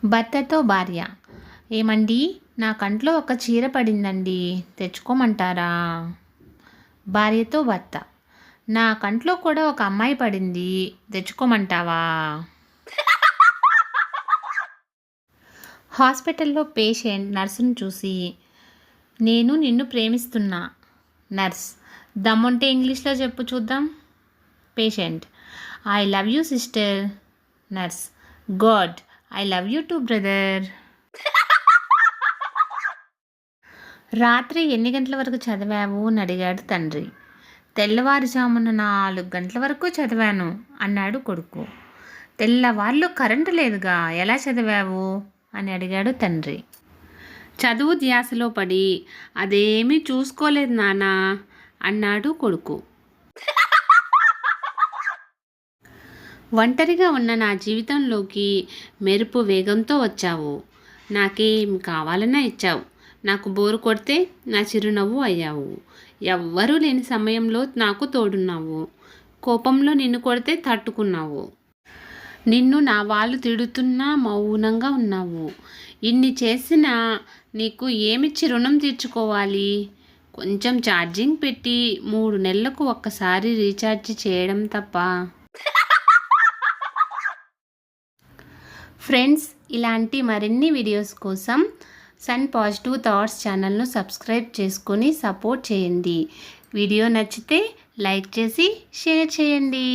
భర్తతో భార్య. ఏమండి, నా కంట్లో ఒక చీర పడిందండి, తెచ్చుకోమంటారా? భార్యతో భర్త. నా కంట్లో కూడా ఒక అమ్మాయి పడింది, తెచ్చుకోమంటావా? హాస్పిటల్లో పేషెంట్ నర్సును చూసి, నేను నిన్ను ప్రేమిస్తున్నా. నర్స్. దమ్ముంటే ఇంగ్లీష్లో చెప్పు చూద్దాం. Patient. I love you sister. Nurse. God, I love you two brother. రాత్రి ఎన్ని గంటల వరకు చదివావు అని అడిగాడు తండ్రి. తెల్లవారుజామున 4 గంటల వరకు చదివాను అన్నాడు కొడుకు. తెల్లవార్లు కరెంటు లేదుగా, ఎలా చదివావు అని అడిగాడు తండ్రి. చదువు ధ్యాసలో పడి అదేమీ చూసుకోలేదు నాన్నా అన్నాడు కొడుకు. ఒంటరిగా ఉన్న నా జీవితంలోకి మెరుపు వేగంతో వచ్చావు. నాకేం కావాలన్నా ఇచ్చావు. నాకు బోరు కొడితే నా చిరునవ్వు అయ్యావు. ఎవ్వరూ లేని సమయంలో నాకు తోడున్నావు. కోపంలో నిన్ను కొడితే తట్టుకున్నావు. నిన్ను నా వాళ్ళు తిడుతున్నా మౌనంగా ఉన్నావు. ఇన్ని చేసినా నీకు ఏమిచ్చి రుణం తీర్చుకోవాలి? కొంచెం ఛార్జింగ్ పెట్టి 3 నెలలకు ఒక్కసారి రీఛార్జ్ చేయడం తప్ప. ఫ్రెండ్స్, ఇలాంటి మరిన్ని వీడియోస్ కోసం సన్ పాజిటివ్ థాట్స్ ఛానల్ను సబ్స్క్రైబ్ చేసుకొని సపోర్ట్ చేయండి. వీడియో నచ్చితే లైక్ చేసి షేర్ చేయండి.